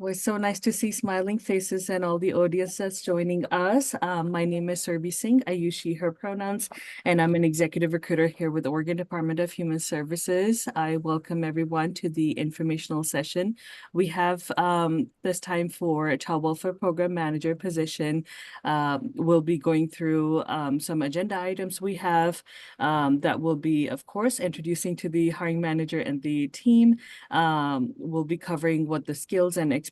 Well, it's so nice to see smiling faces and all the audience that's joining us. My name is Surbi Singh. I use she, her pronouns, and I'm an executive recruiter here with the Oregon Department of Human Services. I welcome everyone to the informational session. We have this time for a child welfare program manager position. We'll be going through some agenda items we have that will be, of course, introducing to the hiring manager and the team. We'll be covering what the skills and expertise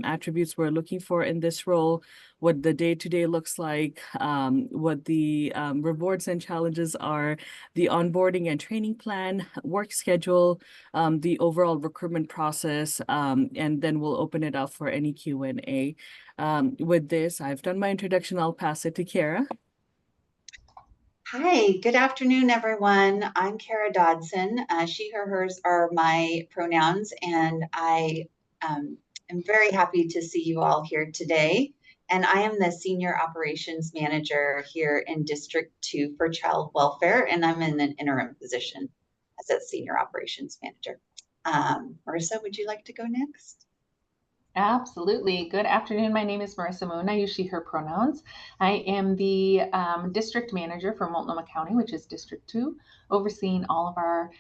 attributes we're looking for in this role, what the day-to-day looks like, what the rewards and challenges are, the onboarding and training plan, work schedule, the overall recruitment process, and then we'll open it up for any Q&A. With this, I've done my introduction. I'll pass it to Kara. Hi, good afternoon, everyone. I'm Kara Dodson. She, her, hers are my pronouns, and I am very happy to see you all here today. And I am the Senior Operations Manager here in District 2 for Child Welfare, and I'm in an interim position as a Senior Operations Manager. Marissa, would you like to go next? Absolutely. Good afternoon. My name is Marissa Moon. I use she, her pronouns. I am the district manager for Multnomah County, which is District 2, overseeing all of our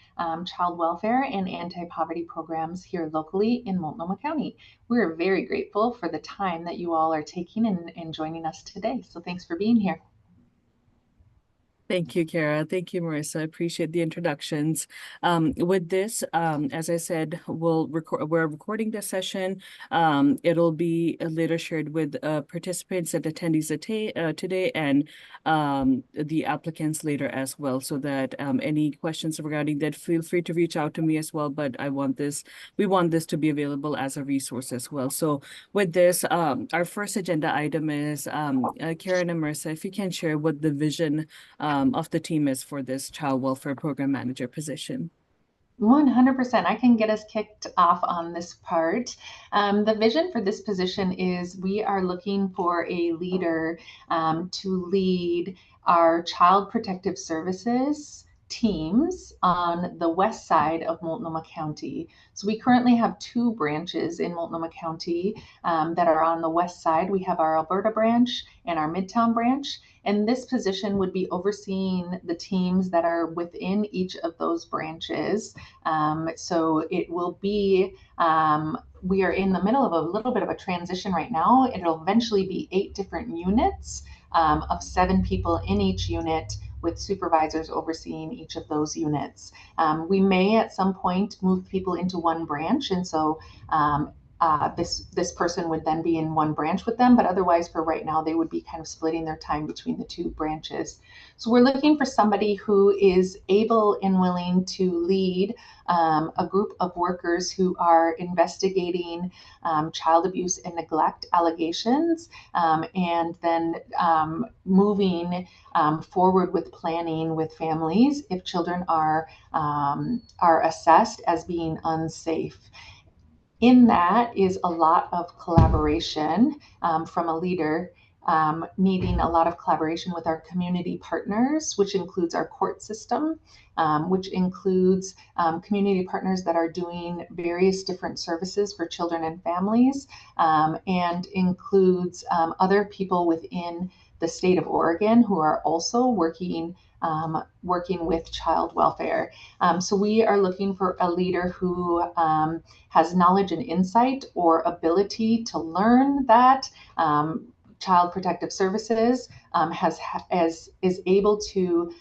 child welfare and anti-poverty programs here locally in Multnomah County. We're very grateful for the time that you all are taking and joining us today. So thanks for being here. Thank you, Kara. Thank you, Marissa. I appreciate the introductions. With this, as I said, we're recording this session. It'll be later shared with participants and attendees today and the applicants later as well, so that any questions regarding that, feel free to reach out to me as well. But we want this to be available as a resource as well. So with this, our first agenda item is Karen and Marissa, if you can share what the vision of the team is for this child welfare program manager position. 100%. I can get us kicked off on this part. The vision for this position is we are looking for a leader to lead our child protective services teams on the west side of Multnomah County. So we currently have 2 branches in Multnomah County that are on the west side. We have our Alberta branch and our Midtown branch. And this position would be overseeing the teams that are within each of those branches. So it will be, we are in the middle of a little bit of a transition right now. It'll eventually be 8 different units of 7 people in each unit, with supervisors overseeing each of those units. We may at some point move people into one branch, and so this person would then be in one branch with them, but otherwise for right now, they would be kind of splitting their time between the 2 branches. So we're looking for somebody who is able and willing to lead a group of workers who are investigating child abuse and neglect allegations, and then moving forward with planning with families if children are assessed as being unsafe. In that is a lot of collaboration from a leader, needing a lot of collaboration with our community partners, which includes our court system, which includes community partners that are doing various different services for children and families, and includes other people within the state of Oregon who are also working with child welfare. So we are looking for a leader who has knowledge and insight or ability to learn that Child Protective Services is able to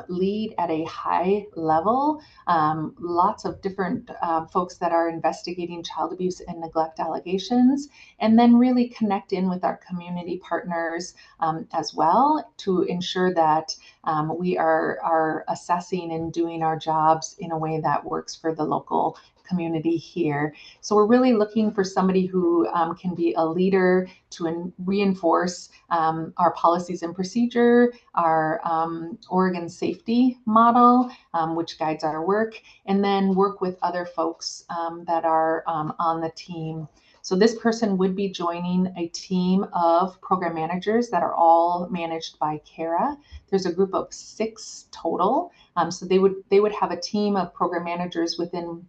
lead at a high level. Lots of different folks that are investigating child abuse and neglect allegations, and then really connect in with our community partners as well to ensure that we are assessing and doing our jobs in a way that works for the local community here. So we're really looking for somebody who can be a leader to reinforce our policies and procedure, our Oregon safety model, which guides our work, and then work with other folks that are on the team. So this person would be joining a team of program managers that are all managed by Kara. There's a group of 6 total. So they would have a team of program managers within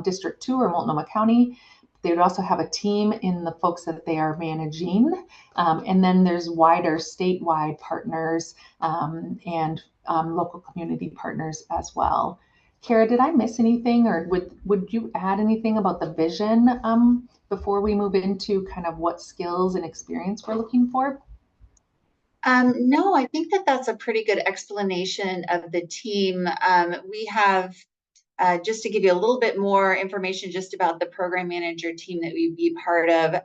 District 2 or Multnomah County, they would also have a team in the folks that they are managing. And then there's wider statewide partners and local community partners as well. Kara, did I miss anything, or would you add anything about the vision before we move into kind of what skills and experience we're looking for? No, I think that that's a pretty good explanation of the team. We have just to give you a little bit more information just about the program manager team that we'd be part of.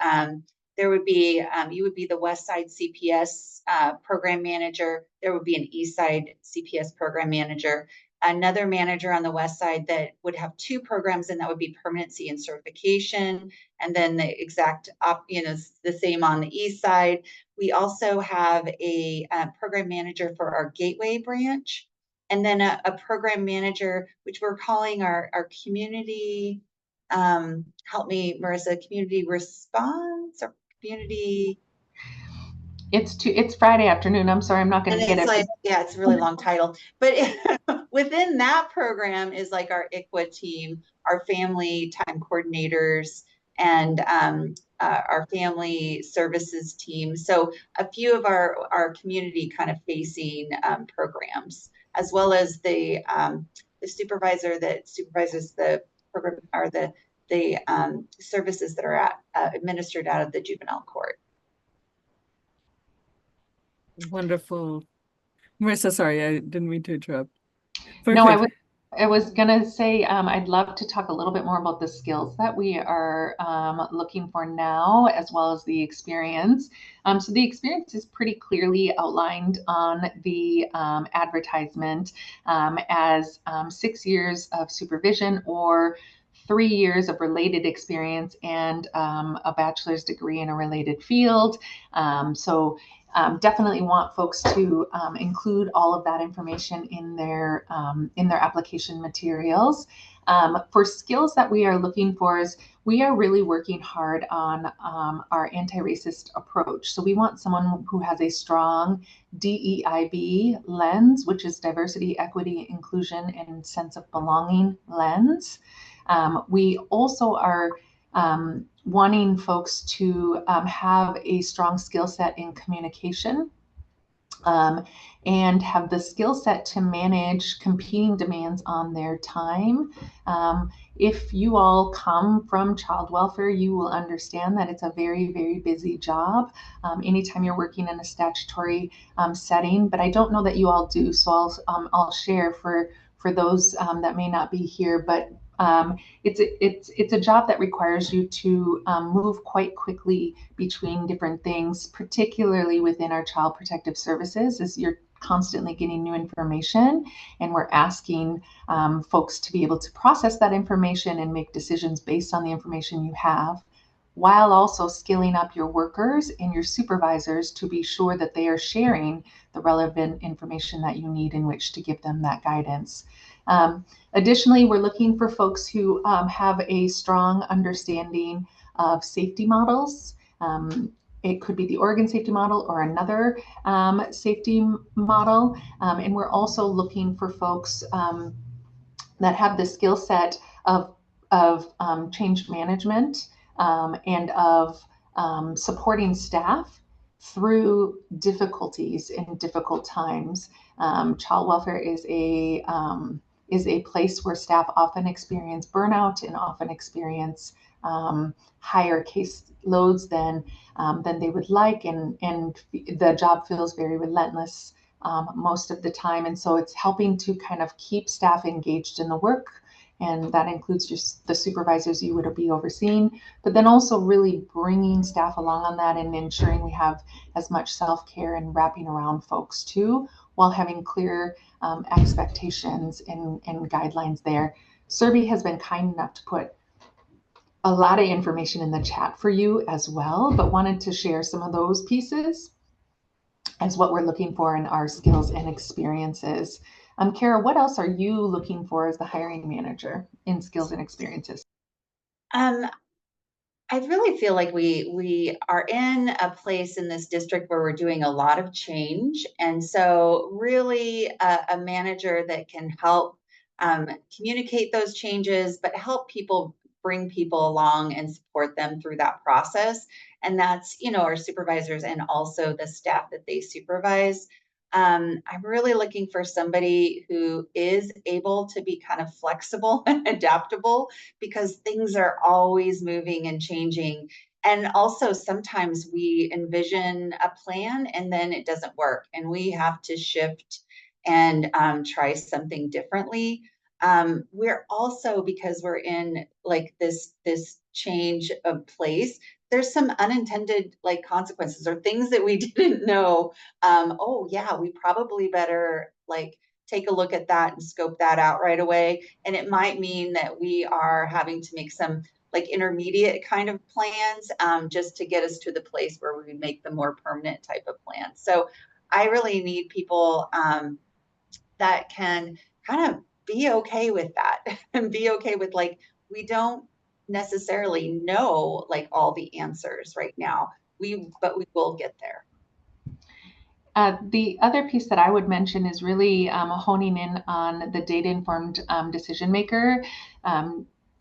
There would be, you would be the West Side CPS program manager. There would be an East Side CPS program manager, another manager on the West Side that would have two programs, and that would be permanency and certification. And then the exact, the same on the East Side. We also have a program manager for our Gateway branch, and then a program manager, which we're calling our community, help me, Marissa, community response or community. It's Friday afternoon. I'm sorry, I'm not going to get It's it. like, yeah, it's a really long title. But within that program is like our ICWA team, our family time coordinators, and our family services team. So a few of our community kind of facing programs, as well as the supervisor that supervises the program, or the services that are administered out of the juvenile court. Wonderful. Marissa, sorry, I didn't mean to interrupt. No, Perfect. I was gonna say I'd love to talk a little bit more about the skills that we are looking for now, as well as the experience. So the experience is pretty clearly outlined on the advertisement as 6 years of supervision or 3 years of related experience and a bachelor's degree in a related field. Definitely want folks to include all of that information in their application materials. For skills that we are looking for is we are really working hard on our anti-racist approach. So we want someone who has a strong DEIB lens, which is diversity, equity, inclusion, and sense of belonging lens. We also are wanting folks to have a strong skill set in communication and have the skill set to manage competing demands on their time. If you all come from child welfare, you will understand that it's a very, very busy job anytime you're working in a statutory setting, but I don't know that you all do, so I'll share for those that may not be here, but it's a job that requires you to move quite quickly between different things, particularly within our child protective services, as you're constantly getting new information, and we're asking folks to be able to process that information and make decisions based on the information you have, while also skilling up your workers and your supervisors to be sure that they are sharing the relevant information that you need in which to give them that guidance. Additionally, we're looking for folks who have a strong understanding of safety models. It could be the Oregon safety model or another safety model. And we're also looking for folks that have the skill set of change management and of supporting staff through difficulties in difficult times. Child welfare is a place where staff often experience burnout and often experience higher case loads than they would like, and the job feels very relentless most of the time. And so it's helping to kind of keep staff engaged in the work, and that includes just the supervisors you would be overseeing, but then also really bringing staff along on that and ensuring we have as much self-care and wrapping around folks too, while having clear expectations and guidelines there. Serby has been kind enough to put a lot of information in the chat for you as well, but wanted to share some of those pieces as what we're looking for in our skills and experiences. Kara, what else are you looking for as the hiring manager in skills and experiences? I really feel like we are in a place in this district where we're doing a lot of change. And so really a manager that can help communicate those changes, but help people bring people along and support them through that process. And that's, our supervisors and also the staff that they supervise. I'm really looking for somebody who is able to be kind of flexible and adaptable, because things are always moving and changing. And also sometimes we envision a plan and then it doesn't work and we have to shift and try something differently. We're also, because we're in like this change of place, there's some unintended like consequences or things that we didn't know. Oh yeah, we probably better like take a look at that and scope that out right away. And it might mean that we are having to make some like intermediate kind of plans, just to get us to the place where we make the more permanent type of plans. So I really need people that can kind of be okay with that and be okay with like, we don't necessarily know like all the answers right now. But we will get there. The other piece that I would mention is really honing in on the data-informed decision maker.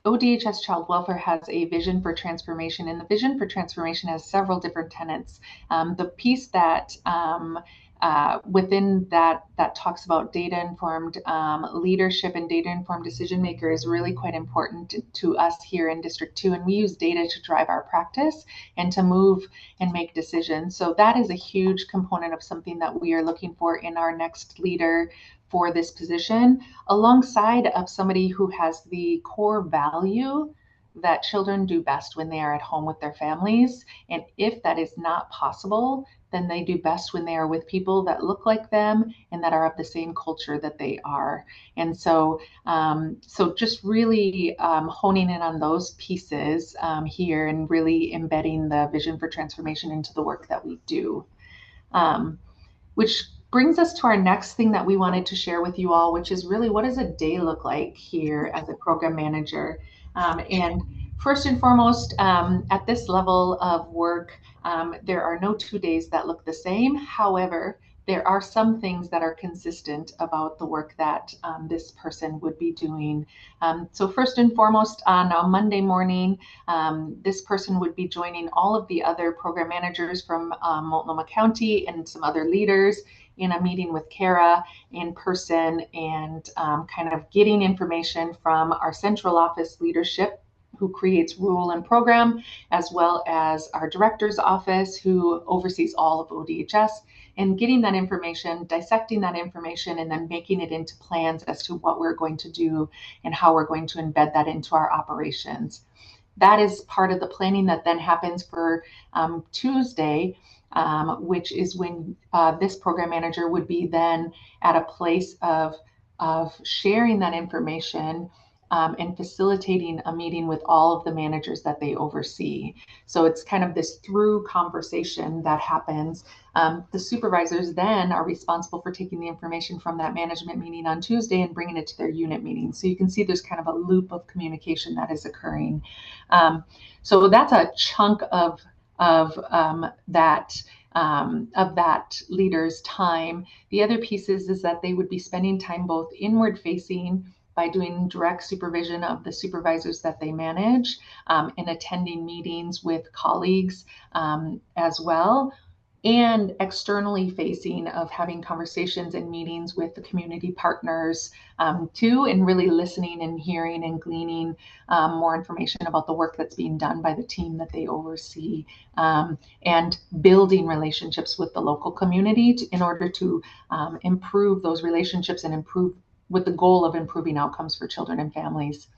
ODHS Child Welfare has a vision for transformation, and the vision for transformation has several different tenets. The piece that within that talks about data-informed leadership and data-informed decision maker is really quite important to us here in District 2, and we use data to drive our practice and to move and make decisions. So that is a huge component of something that we are looking for in our next leader for this position, alongside of somebody who has the core value that children do best when they are at home with their families. And if that is not possible, then they do best when they are with people that look like them and that are of the same culture that they are. And so, just really honing in on those pieces here and really embedding the vision for transformation into the work that we do. Which brings us to our next thing that we wanted to share with you all, which is really, what does a day look like here as a program manager? And first and foremost, at this level of work, there are no 2 days that look the same. However, there are some things that are consistent about the work that this person would be doing. So first and foremost, on a Monday morning, this person would be joining all of the other program managers from Multnomah County and some other leaders in a meeting with Kara in person, and kind of getting information from our central office leadership, who creates rule and program, as well as our director's office, who oversees all of ODHS, and getting that information, dissecting that information, and then making it into plans as to what we're going to do and how we're going to embed that into our operations. That is part of the planning that then happens for Tuesday, which is when this program manager would be then at a place of sharing that information and facilitating a meeting with all of the managers that they oversee. So it's kind of this through conversation that happens. The supervisors then are responsible for taking the information from that management meeting on Tuesday and bringing it to their unit meeting. So you can see there's kind of a loop of communication that is occurring. So that's a chunk of that leader's time. The other pieces is that they would be spending time both inward facing by doing direct supervision of the supervisors that they manage, and attending meetings with colleagues as well, and externally facing of having conversations and meetings with the community partners too, and really listening and hearing and gleaning more information about the work that's being done by the team that they oversee, and building relationships with the local community in order to improve those relationships and improve with the goal of improving outcomes for children and families.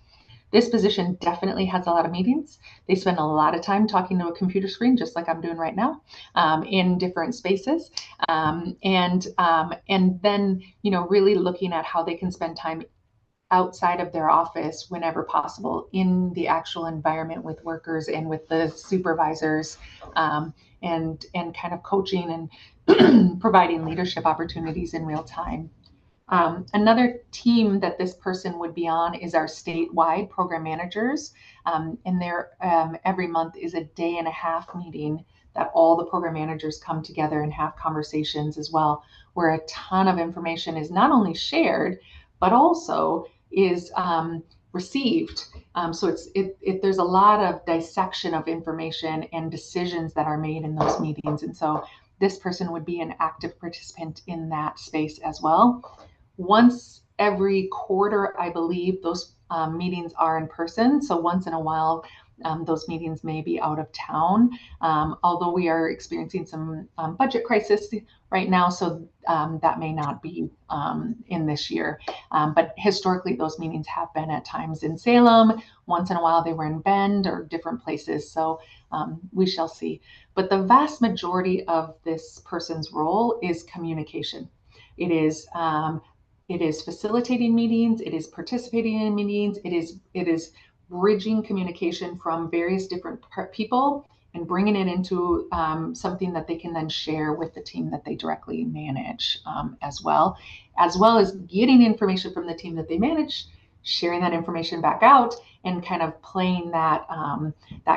This position definitely has a lot of meetings. They spend a lot of time talking to a computer screen, just like I'm doing right now, in different spaces, and then really looking at how they can spend time outside of their office whenever possible in the actual environment with workers and with the supervisors, and kind of coaching and providing leadership opportunities in real time. Another team that this person would be on is our statewide program managers, and there every month is a day and a half meeting that all the program managers come together and have conversations as well, where a ton of information is not only shared, but also is received. So there's a lot of dissection of information and decisions that are made in those meetings. And so this person would be an active participant in that space as well. Once every quarter, I believe, those meetings are in person. So once in a while, those meetings may be out of town, although we are experiencing some budget crisis right now, so that may not be in this year. But historically, those meetings have been at times in Salem. Once in a while, they were in Bend or different places. So we shall see. But the vast majority of this person's role is communication. It is facilitating meetings. It is participating in meetings. It is bridging communication from various different people and bringing it into something that they can then share with the team that they directly manage, as well as getting information from the team that they manage, sharing that information back out, and kind of playing that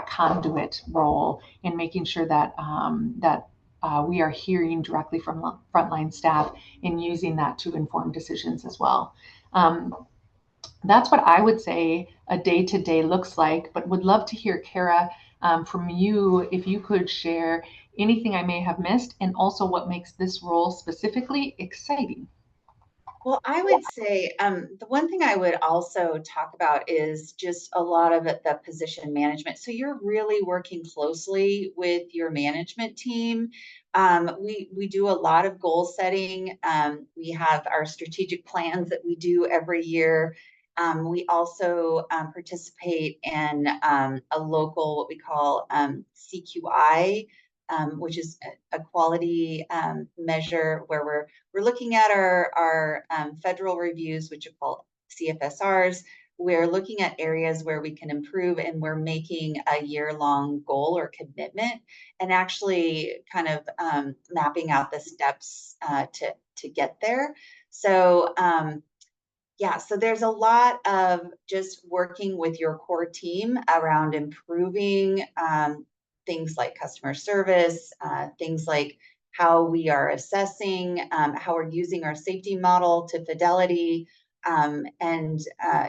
conduit role in making sure that we are hearing directly from frontline staff and using that to inform decisions as well. That's what I would say a day-to-day looks like, but would love to hear, Kara, from you, if you could share anything I may have missed, and also what makes this role specifically exciting. Well, I would say the one thing I would also talk about is just a lot of the position management. So you're really working closely with your management team. We do a lot of goal setting. We have our strategic plans that we do every year. We also participate in a local, what we call CQI, which is a quality measure where we're looking at our federal reviews, which are called CFSRs. We're looking at areas where we can improve, and we're making a year-long goal or commitment, and actually kind of mapping out the steps to get there. So yeah, so there's a lot of just working with your core team around improving things like customer service, things like how we are assessing, how we're using our safety model to fidelity, and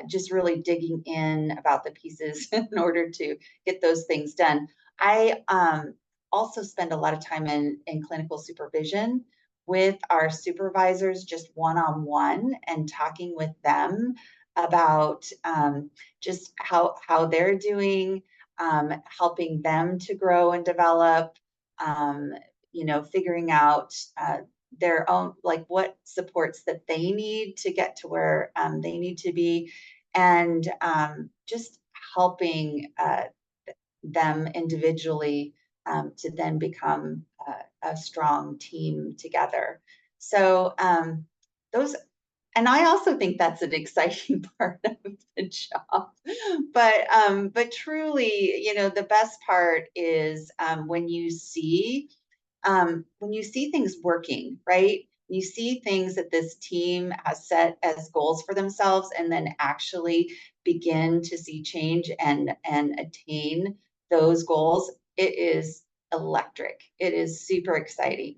just really digging in about the pieces in order to get those things done. I also spend a lot of time in clinical supervision with our supervisors, just one-on-one, and talking with them about just how they're doing, helping them to grow and develop, figuring out their own, like what supports that they need to get to where they need to be, and just helping them individually to then become a strong team together. So those, and I also think that's an exciting part of the job. But truly, the best part is when you see things working, right? You see things that this team has set as goals for themselves, and then actually begin to see change and attain those goals. It is electric. It is super exciting,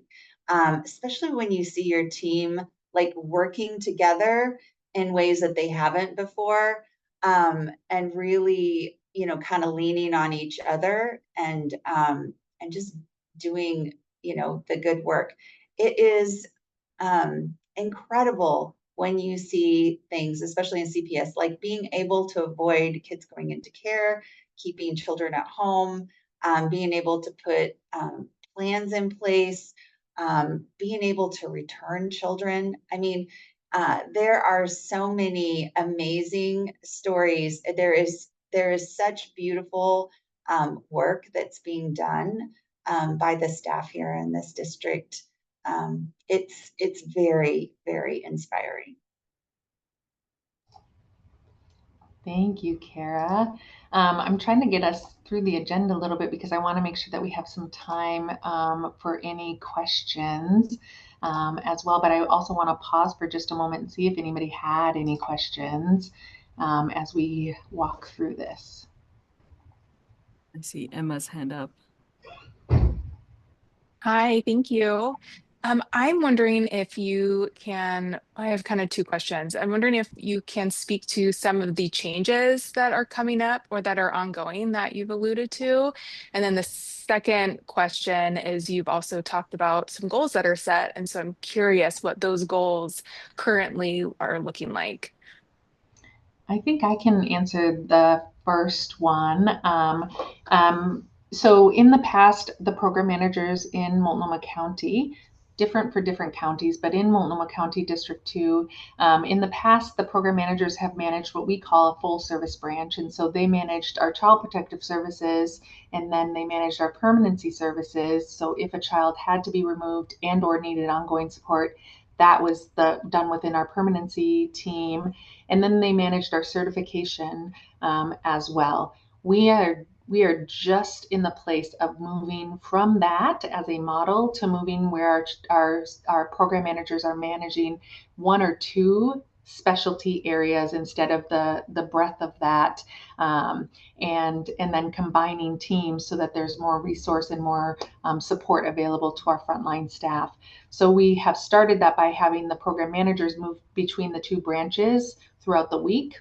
especially when you see your team like working together in ways that they haven't before, and really, kind of leaning on each other, and just doing, the good work. It is incredible when you see things, especially in CPS, like being able to avoid kids going into care, keeping children at home, being able to put plans in place, being able to return children. I mean, there are so many amazing stories. There is such beautiful work that's being done by the staff here in this district. It's very, very inspiring. Thank you, Kara. I'm trying to get us through the agenda a little bit because I want to make sure that we have some time for any questions as well. But I also want to pause for just a moment and see if anybody had any questions as we walk through this. I see Emma's hand up. Hi, thank you. I'm wondering if you can, I have kind of two questions. I'm wondering if you can speak to some of the changes that are coming up or that are ongoing that you've alluded to. And then the second question is you've also talked about some goals that are set. And so I'm curious what those goals currently are looking like. I think I can answer the first one. So in the past, the program managers in Multnomah County, different for different counties, but in Multnomah County District 2, in the past, the program managers have managed what we call a full service branch. And so they managed our child protective services, and then they managed our permanency services. So if a child had to be removed and or needed ongoing support, that was done within our permanency team, and then they managed our certification as well. We are just in the place of moving from that as a model to moving where our program managers are managing one or two specialty areas instead of the breadth of that, and then combining teams so that there's more resource and more support available to our frontline staff. So we have started that by having the program managers move between the two branches throughout the week,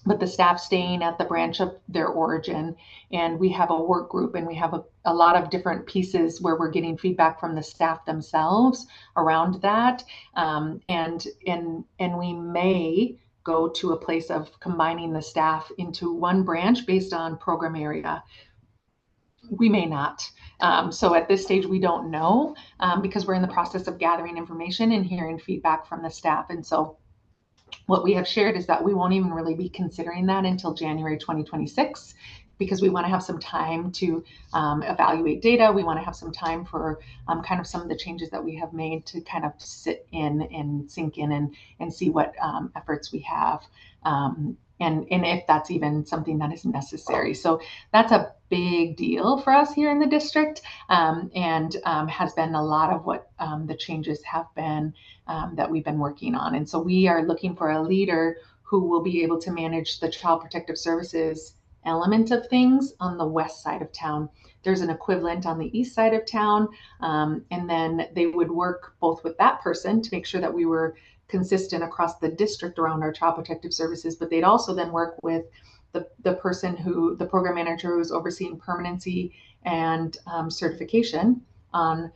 but the staff staying at the branch of their origin. And we have a work group, and we have a lot of different pieces where we're getting feedback from the staff themselves around that. And we may go to a place of combining the staff into one branch based on program area. We may not. So at this stage, we don't know, because we're in the process of gathering information and hearing feedback from the staff. And so what we have shared is that we won't even really be considering that until January 2026, because we want to have some time to evaluate data. We want to have some time for kind of some of the changes that we have made to kind of sit in and sink in and see what efforts we have. And if that's even something that is necessary. So that's a big deal for us here in the district, and has been a lot of what the changes have been that we've been working on. And so we are looking for a leader who will be able to manage the child protective services element of things on the west side of town. There's an equivalent on the east side of town, and then they would work both with that person to make sure that we were consistent across the district around our child protective services, but they'd also then work with the program manager who's overseeing permanency and certification on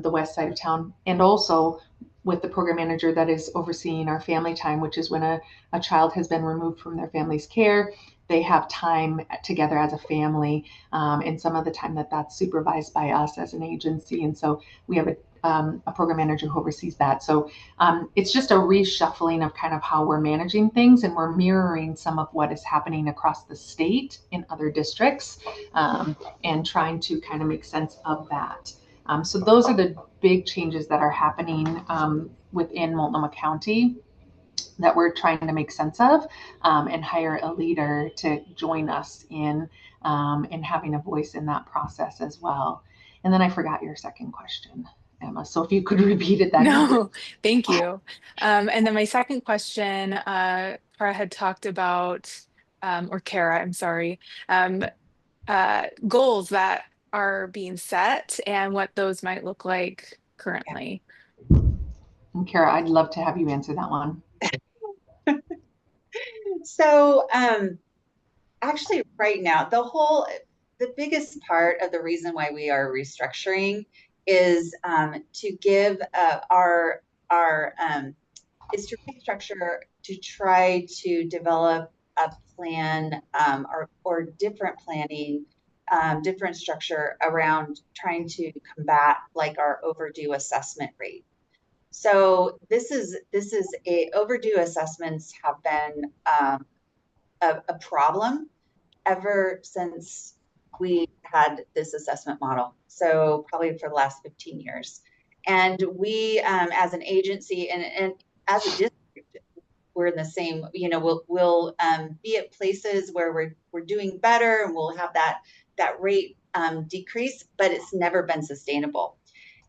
the west side of town, and also with the program manager that is overseeing our family time, which is when a child has been removed from their family's care. They have time together as a family, and some of the time that's supervised by us as an agency. And so we have a program manager who oversees that. So it's just a reshuffling of kind of how we're managing things, and we're mirroring some of what is happening across the state in other districts, and trying to kind of make sense of that. So those are the big changes that are happening within Multnomah County that we're trying to make sense of, and hire a leader to join us in having a voice in that process as well. And then I forgot your second question, Emma. So if you could repeat it, that'd be great. No, thank you. And then my second question, Kara had talked about, or Kara, I'm sorry, um, goals that are being set and what those might look like currently. And Kara, I'd love to have you answer that one. So, actually, right now, the biggest part of the reason why we are restructuring is to give is to restructure to try to develop a plan, or different planning, different structure around trying to combat like our overdue assessment rate. So this is overdue assessments have been a problem ever since we had this assessment model. So probably for the last 15 years. And we, as an agency and as a district, we're in the same, we'll be at places where we're doing better, and we'll have that rate decrease, but it's never been sustainable.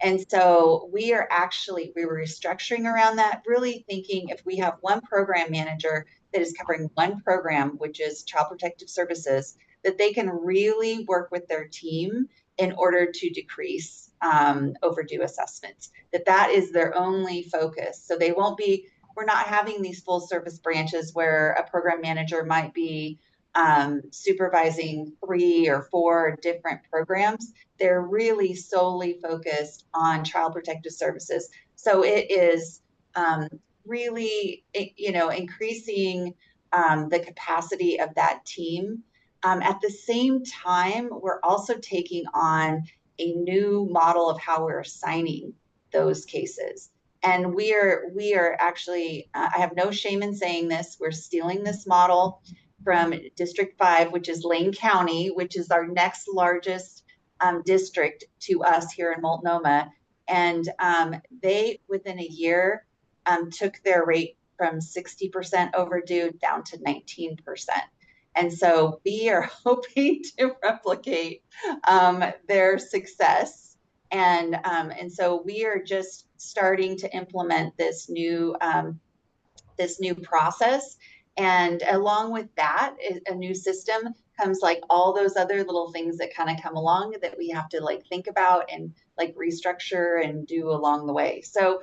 And so we were restructuring around that, really thinking if we have one program manager that is covering one program, which is child protective services, that they can really work with their team in order to decrease overdue assessments, that is their only focus. So we're not having these full service branches where a program manager might be supervising 3 or 4 different programs. They're really solely focused on child protective services. So it is really, increasing the capacity of that team. At the same time, we're also taking on a new model of how we're assigning those cases. And we are actually, I have no shame in saying this, we're stealing this model from District 5, which is Lane County, which is our next largest district to us here in Multnomah. And they, within a year, took their rate from 60% overdue down to 19%. And so we are hoping to replicate their success. And so we are just starting to implement this new process. And along with that, a new system comes like all those other little things that kind of come along that we have to like think about and like restructure and do along the way. So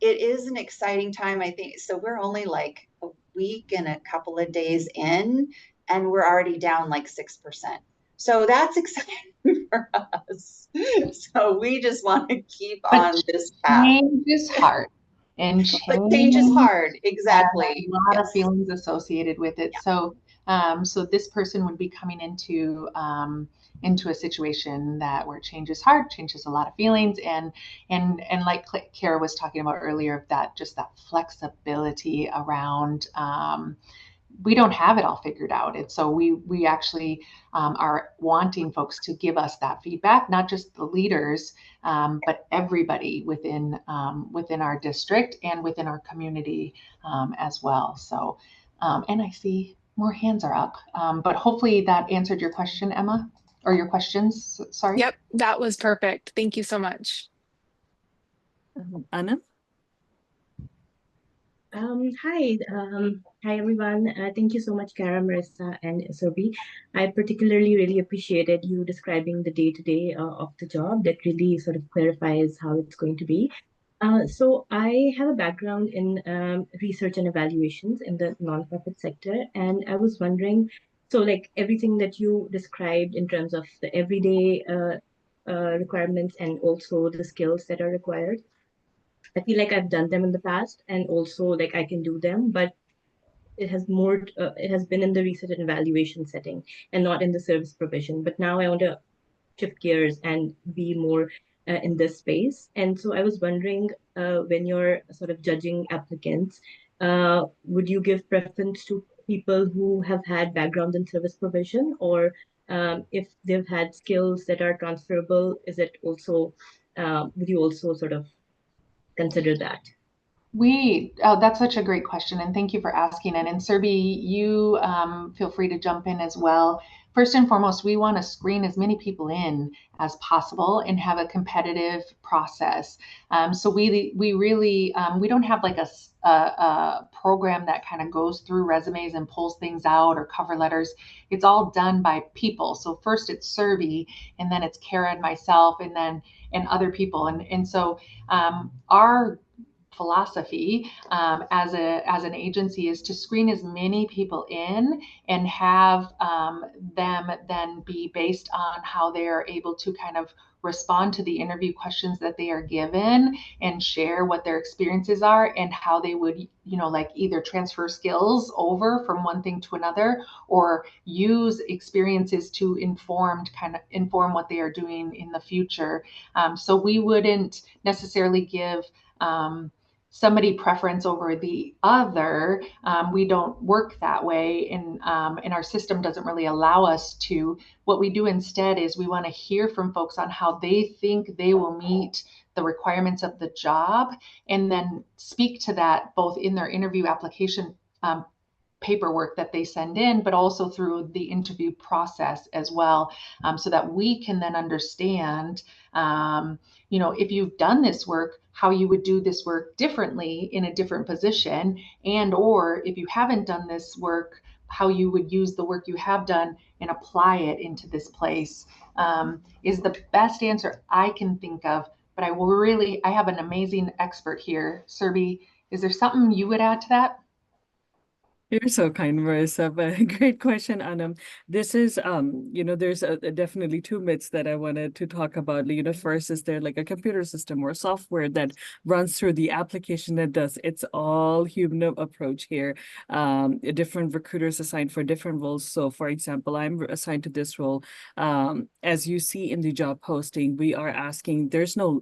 it is an exciting time, I think. So we're only like a week and a couple of days in, and we're already down like 6%. So that's exciting for us. So we just want to keep on this path. Change is hard. And but change is hard. Exactly. A lot of feelings associated with it. Yeah. So this person would be coming into a situation where change is hard, change has a lot of feelings, and like Kara was talking about earlier, that flexibility around we don't have it all figured out. And so we actually are wanting folks to give us that feedback, not just the leaders, but everybody within our district and within our community as well. So, and I see more hands are up, but hopefully that answered your question, Emma, or your questions. Sorry. Yep, that was perfect. Thank you so much. Anna? Hi, everyone. Thank you so much, Kara, Marissa, and Sobi. I particularly really appreciated you describing the day-to-day of the job. That really sort of clarifies how it's going to be. So I have a background in research and evaluations in the nonprofit sector, and I was wondering, so like everything that you described in terms of the everyday requirements and also the skills that are required, I feel like I've done them in the past, and also like I can do them, but it has been in the research and evaluation setting and not in the service provision. But now I want to shift gears and be more in this space. And so I was wondering, when you're sort of judging applicants, would you give preference to people who have had background in service provision, or if they've had skills that are transferable, is it also would you also sort of consider that? That's such a great question, and thank you for asking it. And Serbi, you feel free to jump in as well. First and foremost, we want to screen as many people in as possible and have a competitive process. So we really we don't have like a program that kind of goes through resumes and pulls things out or cover letters. It's all done by people. So first it's Serbi, and then it's Kara and myself, and other people. And so our philosophy as an agency is to screen as many people in and have them then be based on how they are able to kind of respond to the interview questions that they are given and share what their experiences are and how they would, like either transfer skills over from one thing to another or use experiences to inform what they are doing in the future. So we wouldn't necessarily give somebody preference over the other. We don't work that way, and our system doesn't really allow us to. What we do instead is we want to hear from folks on how they think they will meet the requirements of the job, and then speak to that both in their interview application paperwork that they send in, but also through the interview process as well, so that we can then understand, if you've done this work, how you would do this work differently in a different position, and or if you haven't done this work how you would use the work you have done and apply it into this place, is the best answer I can think of. But I have an amazing expert here. Surbi, is there something you would add to that? You're so kind, Marissa, but great question, Anam. This is, there's definitely two myths that I wanted to talk about. First, is there like a computer system or software that runs through the application that does? It's all human approach here. Different recruiters assigned for different roles. So, for example, I'm assigned to this role. As you see in the job posting, we are asking, there's no,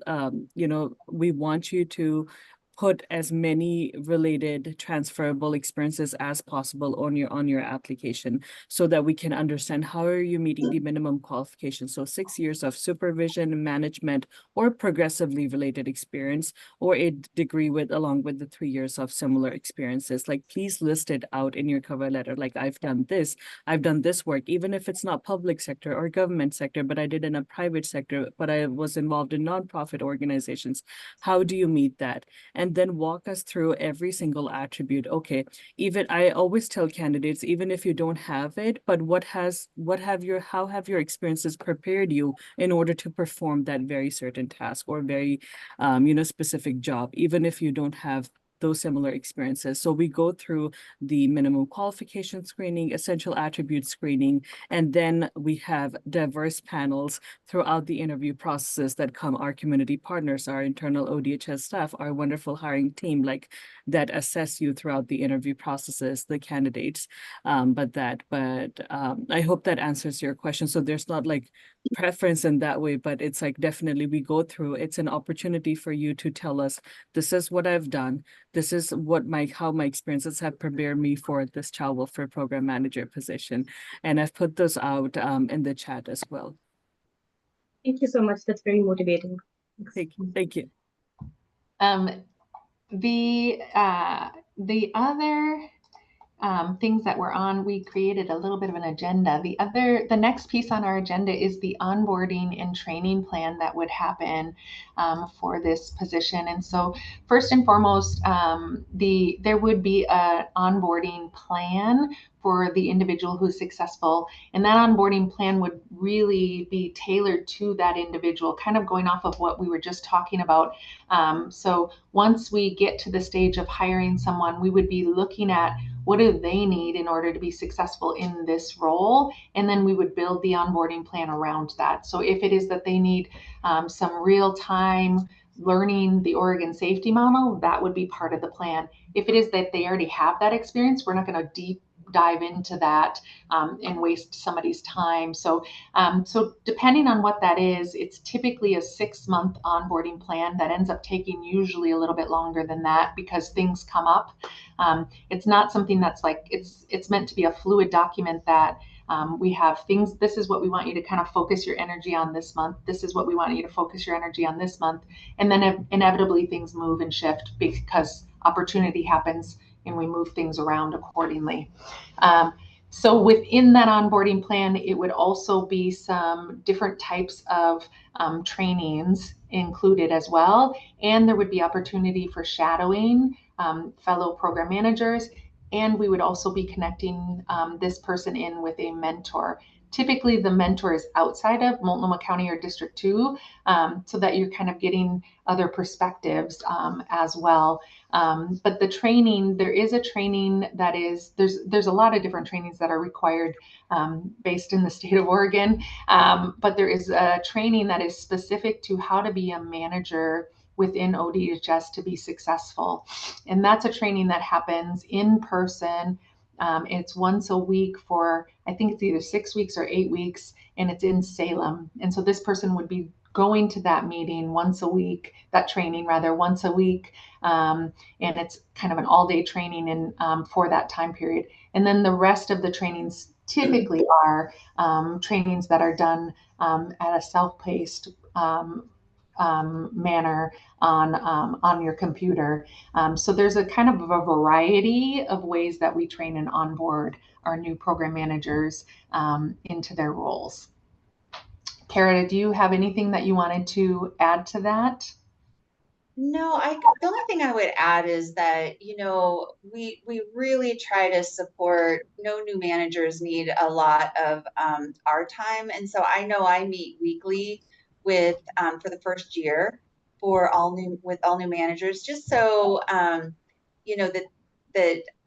we want you to put as many related transferable experiences as possible on your application so that we can understand how are you meeting the minimum qualifications. So 6 years of supervision, management, or progressively related experience, or a degree with along with the 3 years of similar experiences. Like, please list it out in your cover letter. Like, I've done this work, even if it's not public sector or government sector, but I did in a private sector, but I was involved in nonprofit organizations. How do you meet that? And then walk us through every single attribute. Okay, even I always tell candidates, even if you don't have it, but how have your experiences prepared you in order to perform that very certain task or very, specific job, even if you don't have those similar experiences. So we go through the minimum qualification screening, essential attribute screening, and then we have diverse panels throughout the interview processes that come our community partners, our internal ODHS staff, our wonderful hiring team, like that assess you throughout the interview processes, the candidates. But I hope that answers your question. So there's not like preference in that way, but it's like definitely we go through, it's an opportunity for you to tell us, this is what I've done. This is how my experiences have prepared me for this child welfare program manager position. And I've put those out in the chat as well. Thank you so much. That's very motivating. Thank you. The other things that we're on, we created a little bit of an agenda. The next piece on our agenda is the onboarding and training plan that would happen for this position. And so first and foremost, there would be an onboarding plan for the individual who's successful. And that onboarding plan would really be tailored to that individual, kind of going off of what we were just talking about. So once we get to the stage of hiring someone, we would be looking at what do they need in order to be successful in this role? And then we would build the onboarding plan around that. So if it is that they need some real-time learning the Oregon safety model, that would be part of the plan. If it is that they already have that experience, we're not going to deep dive into that and waste somebody's time. So depending on what that is, it's typically a 6-month onboarding plan that ends up taking usually a little bit longer than that because things come up. It's not something that's like, it's meant to be a fluid document that we have things, this is what we want you to kind of focus your energy on this month. This is what we want you to focus your energy on this month. And then inevitably things move and shift because opportunity happens and we move things around accordingly. So within that onboarding plan, it would also be some different types of trainings included as well. And there would be opportunity for shadowing fellow program managers. And we would also be connecting this person in with a mentor. Typically, the mentor is outside of Multnomah County or District 2, so that you're kind of getting other perspectives as well. But the training, there is a training that is, there's a lot of different trainings that are required based in the state of Oregon. But there is a training that is specific to how to be a manager within ODHS to be successful. And that's a training that happens in person. It's once a week for, I think it's either 6 weeks or 8 weeks, and it's in Salem. And so this person would be going to that meeting once a week, that training rather, once a week. And it's kind of an all-day training and for that time period. And then the rest of the trainings typically are trainings that are done at a self-paced manner on your computer. So there's a kind of a variety of ways that we train and onboard our new program managers into their roles. Kara, do you have anything that you wanted to add to that? No, the only thing I would add is that, we really try to support, no new managers need a lot of our time. And so I know I meet weekly with for the first year with all new managers, just so that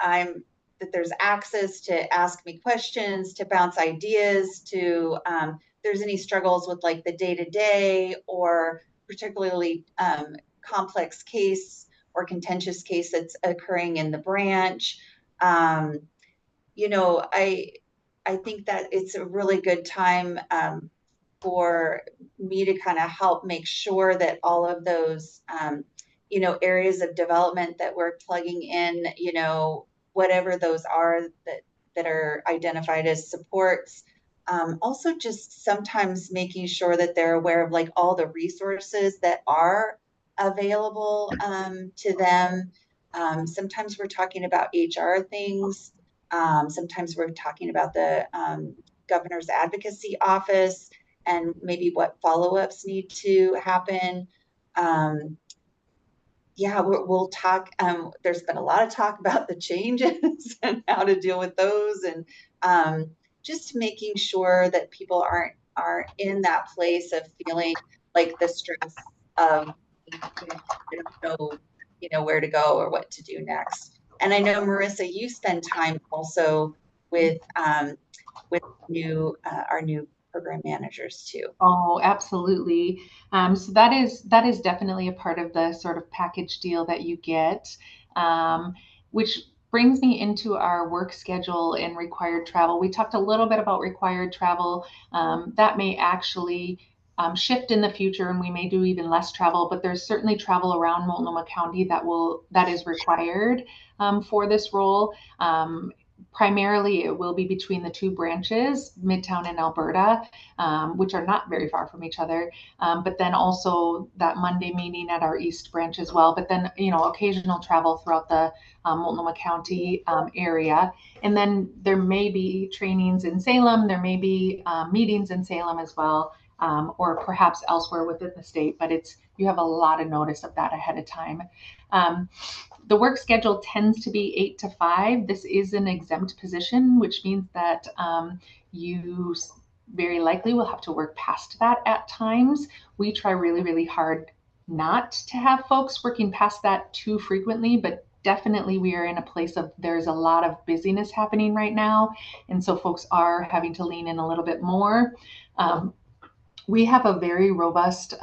I'm that there's access to ask me questions, to bounce ideas, to if there's any struggles with like the day to day or particularly complex case or contentious case that's occurring in the branch. Um, I think that it's a really good time for me to kind of help make sure that all of those areas of development that we're plugging in, whatever those are that are identified as supports. Also, just sometimes making sure that they're aware of like all the resources that are available to them. Sometimes we're talking about HR things. Sometimes we're talking about the governor's advocacy office and maybe what follow-ups need to happen. Um, yeah, we'll talk. There's been a lot of talk about the changes and how to deal with those, and just making sure that people aren't in that place of feeling like the stress of I don't know, where to go or what to do next. And I know Marissa, you spend time also with our new program managers too. Oh, absolutely. So that is definitely a part of the sort of package deal that you get, which brings me into our work schedule and required travel. We talked a little bit about required travel. That may actually shift in the future, and we may do even less travel. But there's certainly travel around Multnomah County that is required for this role. Primarily, it will be between the two branches, Midtown and Alberta, which are not very far from each other. But then also that Monday meeting at our East branch as well. But then, occasional travel throughout the Multnomah County area. And then there may be trainings in Salem. There may be meetings in Salem as well, or perhaps elsewhere within the state. But you have a lot of notice of that ahead of time. The work schedule tends to be 8 to 5. This is an exempt position, which means that you very likely will have to work past that at times. We try really, really hard not to have folks working past that too frequently, but definitely we are in a place of there's a lot of busyness happening right now. And so folks are having to lean in a little bit more. We have a very robust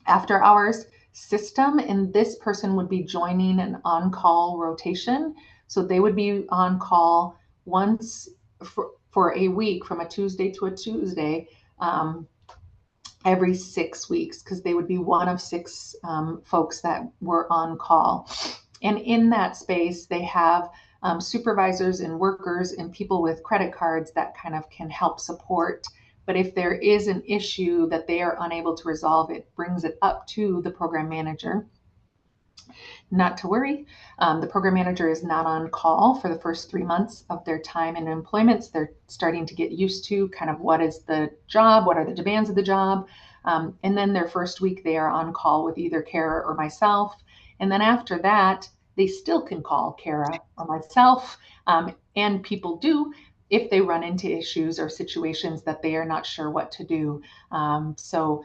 after hours system, and this person would be joining an on-call rotation. So they would be on call once for a week from a Tuesday to a Tuesday every 6 weeks, because they would be one of 6 folks that were on call. And in that space, they have supervisors and workers and people with credit cards that kind of can help support. But if there is an issue that they are unable to resolve, it brings it up to the program manager. Not to worry, the program manager is not on call for the first 3 months of their time in employment. So they're starting to get used to kind of what is the job, what are the demands of the job. And then their first week, they are on call with either Kara or myself. And then after that, they still can call Kara or myself. And people do if they run into issues or situations that they are not sure what to do. So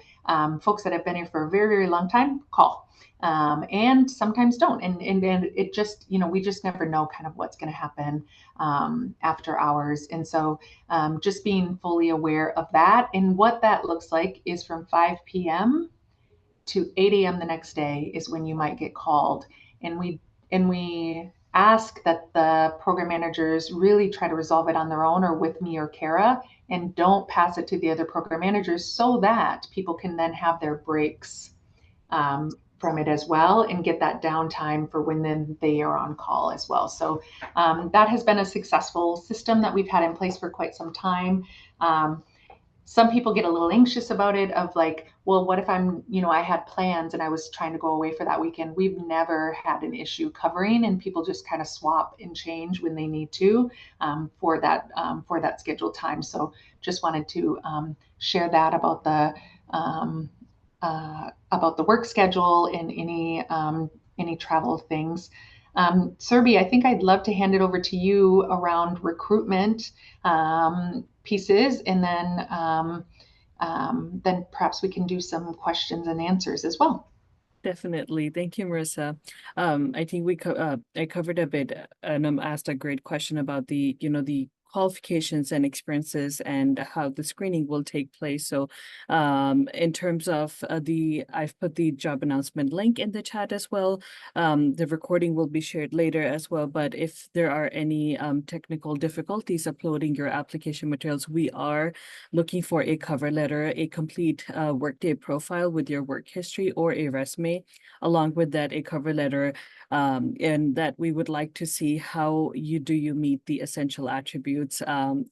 folks that have been here for a very, very long time, call. And sometimes don't. And it just, we just never know kind of what's going to happen after hours. And so just being fully aware of that, and what that looks like is from 5 p.m. to 8 a.m. the next day is when you might get called. And we ask that the program managers really try to resolve it on their own or with me or Kara, and don't pass it to the other program managers, so that people can then have their breaks from it as well, and get that downtime for when then they are on call as well. So that has been a successful system that we've had in place for quite some time. Some people get a little anxious about it, of like, well, what if I had plans and I was trying to go away for that weekend? We've never had an issue covering, and people just kind of swap and change when they need to for that scheduled time. So just wanted to share that about about the work schedule and any travel things. Serby, I think I'd love to hand it over to you around recruitment pieces, and then perhaps we can do some questions and answers as well. Definitely. Thank you, Marissa. I think I covered a bit and asked a great question about the qualifications and experiences and how the screening will take place. So, in terms of I've put the job announcement link in the chat as well. The recording will be shared later as well. But if there are any technical difficulties uploading your application materials, we are looking for a cover letter, a complete Workday profile with your work history or a resume. Along with that, a cover letter, and that we would like to see how you meet the essential attributes,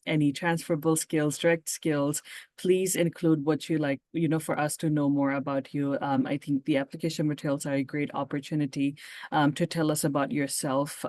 any transferable skills, direct skills. Please include what you like, for us to know more about you. I think the application materials are a great opportunity to tell us about yourself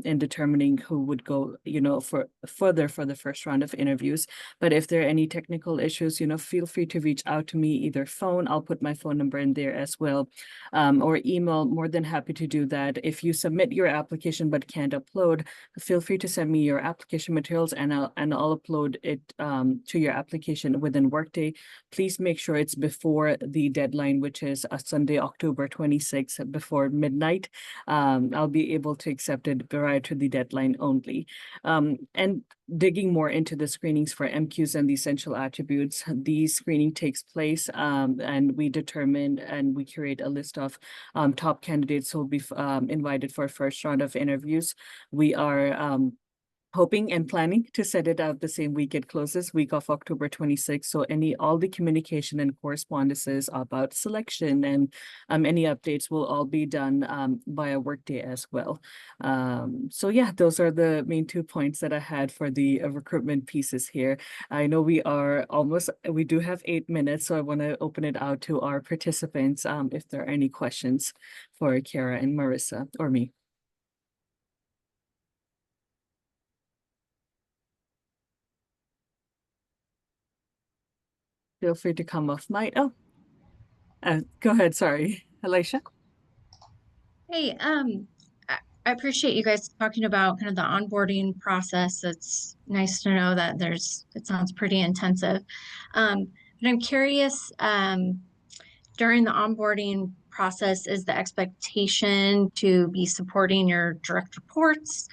in determining who would go, for further for the first round of interviews. But if there are any technical issues, feel free to reach out to me, either phone, I'll put my phone number in there as well, or email, more than happy to do that. If you submit your application but can't upload, feel free to send me your application materials and I'll upload it to your application within Workday. Please make sure it's before the deadline, which is Sunday, October 26th, before midnight. I'll be able to accept it prior to the deadline only. And digging more into the screenings for MQs and the essential attributes, the screening takes place and we determine and we curate a list of top candidates who will be invited for a first round of interviews. We are hoping and planning to set it out the same week it closes, week of October 26th. So all the communication and correspondences about selection and any updates will all be done via Workday as well. So yeah, those are the main 2 points that I had for the recruitment pieces here. I know we do have 8 minutes, so I want to open it out to our participants if there are any questions for Kara and Marissa or me. Feel free to come off mic. Go ahead. Sorry, Alicia. Hey, I appreciate you guys talking about kind of the onboarding process. It's nice to know that it sounds pretty intensive. But I'm curious, during the onboarding process, is the expectation to be supporting your direct reports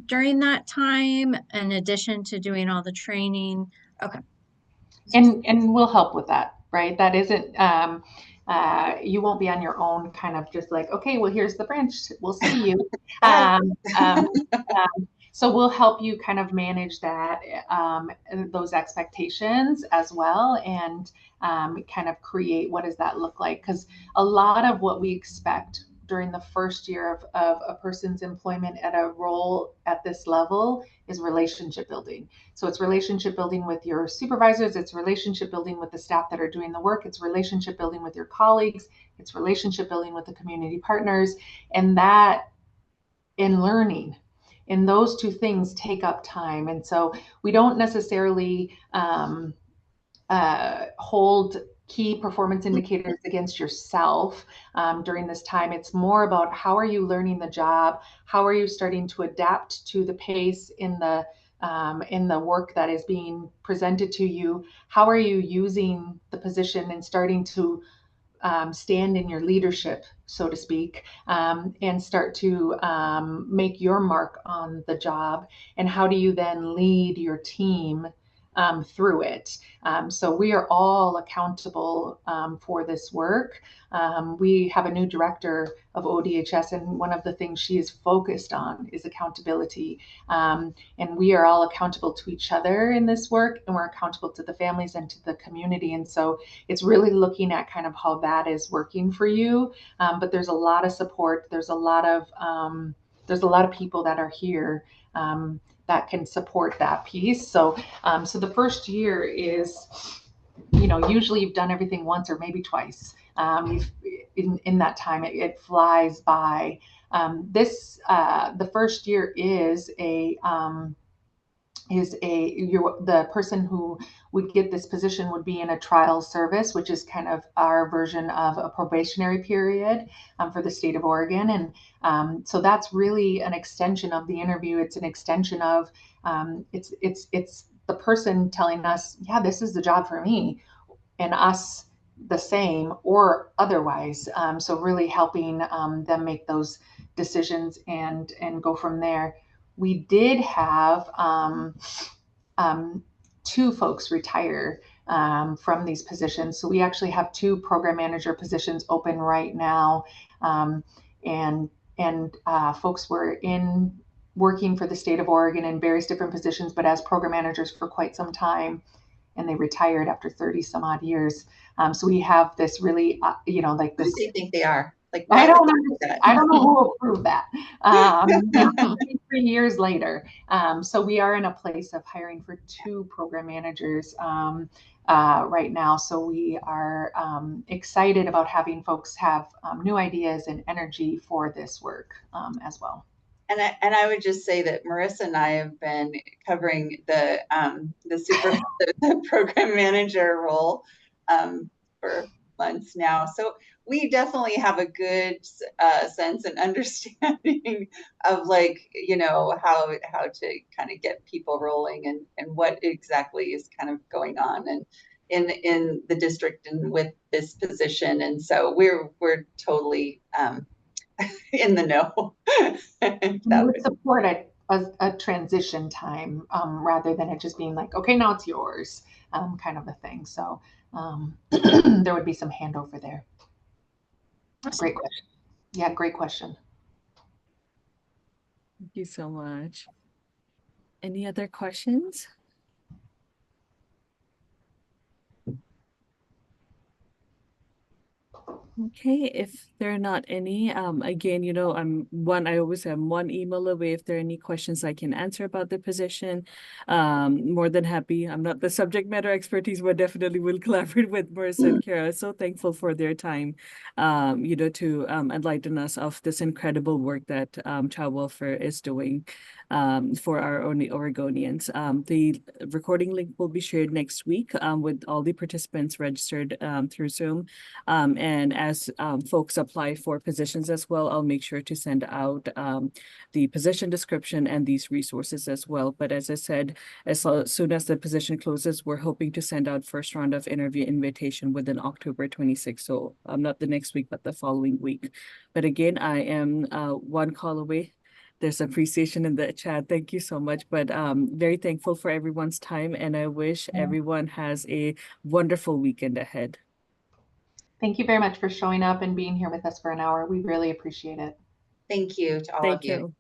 during that time, in addition to doing all the training? Okay. And we'll help with that, right? That isn't, you won't be on your own, kind of just like, okay, well, here's the branch, we'll see you. So we'll help you kind of manage that, those expectations as well, and kind of create what does that look like? Because a lot of what we expect during the first year of a person's employment at a role at this level is relationship building. So it's relationship building with your supervisors, it's relationship building with the staff that are doing the work, it's relationship building with your colleagues, it's relationship building with the community partners, and that in learning. And those 2 things take up time. And so we don't necessarily hold key performance indicators against yourself during this time. It's more about how are you learning the job? How are you starting to adapt to the pace in the work that is being presented to you? How are you using the position and starting to stand in your leadership, so to speak, and start to make your mark on the job? And how do you then lead your team through it? So we are all accountable for this work. We have a new director of ODHS, and one of the things she is focused on is accountability. And we are all accountable to each other in this work, and we're accountable to the families and to the community. And so it's really looking at kind of how that is working for you. But there's a lot of support. There's a lot of people that are here that can support that piece. So the first year is, usually you've done everything once or maybe twice. In that time, it flies by. The first year is the person who would get this position would be in a trial service, which is kind of our version of a probationary period for the state of Oregon. And so that's really an extension of the interview. It's an extension of it's the person telling us, yeah, this is the job for me, and us the same or otherwise. So really helping them make those decisions and go from there. We did have two folks retire from these positions. So we actually have two program manager positions open right now. And folks were working for the state of Oregon in various different positions, but as program managers for quite some time, and they retired after 30 some odd years. So we have this really, like this. Who do they think they are? Like, I don't know who approved that. 3 years later. So we are in a place of hiring for two program managers right now. So we are excited about having folks have new ideas and energy for this work as well. And I would just say that Marissa and I have been covering the program manager role for months now. So we definitely have a good sense and understanding of, like, how to kind of get people rolling and what exactly is kind of going on and in the district and with this position. And so we're totally in the know. We would support a transition time rather than it just being like, okay, now it's yours, kind of a thing. So there would be some handover there. Awesome. Great question. Yeah, great question. Thank you so much. Any other questions? Okay, if there are not any, again, I always am one email away. If there are any questions I can answer about the position, more than happy. I'm not the subject matter expertise, but definitely will collaborate with Marissa and Kara. So thankful for their time, to enlighten us of this incredible work that child welfare is doing for our only Oregonians. The recording link will be shared next week with all the participants registered through Zoom. And as folks apply for positions as well, I'll make sure to send out the position description and these resources as well. But as I said, as soon as the position closes, we're hoping to send out first round of interview invitation within October 26th. So not the next week, but the following week. But again, I am one call away. There's appreciation in the chat. Thank you so much. But very thankful for everyone's time. And I wish everyone has a wonderful weekend ahead. Thank you very much for showing up and being here with us for an hour. We really appreciate it. Thank you to all of you. Thank you.